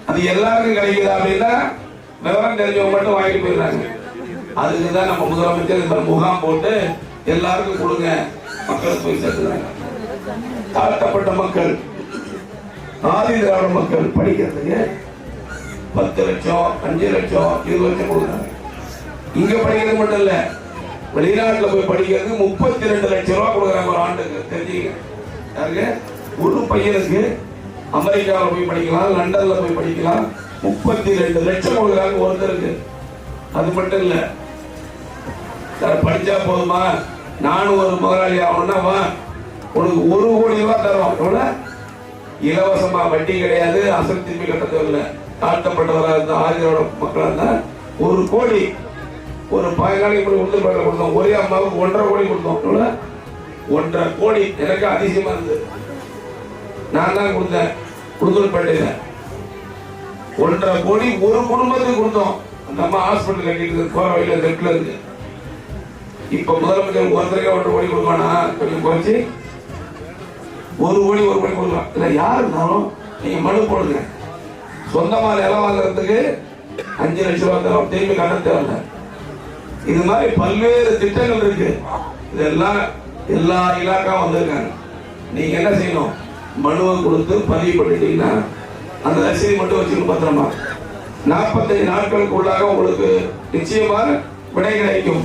அது எல்லாருக்கும் கிடைக்குது அப்படின்னா விவரம் தெரிஞ்சவங்க மட்டும் வாங்கிட்டு போயிடுறாங்க. அதுக்கு தான் நம்ம முதலமைச்சர் இந்த முகாம் போட்டு எல்லாருக்கும் கொடுங்க, மக்களுக்கு போய் சேர்த்துறாங்க. தாழ்த்தப்பட்ட மக்கள், ஆதி திராவிட மக்கள் படிக்கிறதுக்கு 10 லட்சம், 5 லட்சம், 20 லட்சம் கொடுக்குறாங்க. இங்க படிக்கிறது மட்டும் இல்ல, வெளிநாட்டுல போய் படிக்கிறதுக்கு 32 லட்சம் ரூபாய் கொடுக்குறாங்க ஒரு ஆண்டுக்கு. தெரிஞ்சுங்க, யாருக்கு? ஒரு பையனுக்கு அமெரிக்காவில் போய் படிக்கலாம், லண்டன்ல போய் படிக்கலாம், 32 லட்சம் கொடுக்குறாங்க ஒருத்தருக்கு. அது மட்டும் இல்ல, படிச்சா போதுமா, நானும் ஒரு முதலாளி ஆகணும்னா வா, உனக்கு 1 கோடி ரூபாய் தரோம். எவ்வளவு? இலவசமா, வட்டி கிடையாது, அசல் திரும்பி கட்டத்தோ இல்லை. தாழ்த்தப்பட்டவராக இருந்த ஆதியோட மக்களாக இருந்தா 1 கோடி ஒரு 10 நாளைக்கு உளுந்து பேரில் கொடுத்தோம். ஒரே அம்மாவுக்கு 1.5 கோடி கொடுத்தோம். எவ்வளவு? 1.5 கோடி. எனக்கு அதிசயமா இருந்தது. நான் தான் கொடுத்தேன் உளுந்தூர்பேட்டையில 1.5 கோடி ஒரு குடும்பத்துக்கு கொடுத்தோம். அந்த அம்மா ஹாஸ்பிட்டல் கட்டிட்டு போற வழியில ரெட்ல இருக்கு. இப்ப முதலமைச்சர் ஒருத்தருக்கே 1.5 கோடி கொடுப்பானா? கொஞ்சம் குறைச்சி 1 கோடி கொடுக்கலாம். இல்ல யாரு இருந்தாலும் நீங்க மனு போடுங்க. சொந்தமா நிலம் வாங்குறதுக்கு 5 லட்சம் ரூபாய் தரும், திரும்பி கட்ட தேவையில்ல. இது மாதிரி பல்வேறு திட்டங்கள் இருக்கு. இதெல்லாம் எல்லா இலாக்காவும் வந்திருக்காங்க. நீங்க என்ன செய்யணும்? மனுவை கொடுத்து பதிவு பண்ணிட்டீங்கன்னா அந்த ரசீது மட்டும் வச்சுக்கணும் பத்திரமா. 45 நாட்களுக்கு உள்ளாக உங்களுக்கு நிச்சயமாக விடை கிடைக்கும்,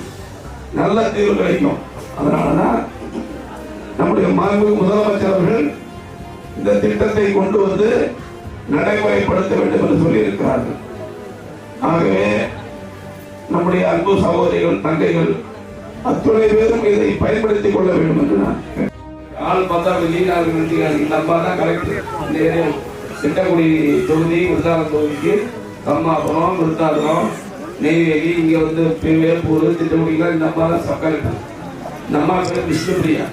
நல்ல தீர்வு கிடைக்கும். அதனாலதான் நம்முடைய மாண்புமிகு முதலமைச்சர் அவர்கள் இந்த திட்டத்தை கொண்டு வந்து நடைமுறைப்படுத்த வேண்டும் என்று சொல்லி இருக்கிறார்கள். ஆகவே நம்முடைய அன்பு சகோதரிகள், தங்கைகள் அத்துணை பேரும் இதை பயன்படுத்திக் கொள்ள வேண்டும் என்று நான் ஆள் பார்த்தா இந்த அம்மா தான் கரெக்ட். இந்த ஏரியா திட்டக்குடி தொகுதி, விருதாலம் தொகுதிக்கு கம்மாபுரம், விருத்தாபுரம், நெய்வேலி, இங்க வந்து வேப்பூர், திட்டக்குடிலாம் இந்த அம்மா தான் கரெக்ட். இந்த அம்மா பேர் விஷ்ணுபிரியா.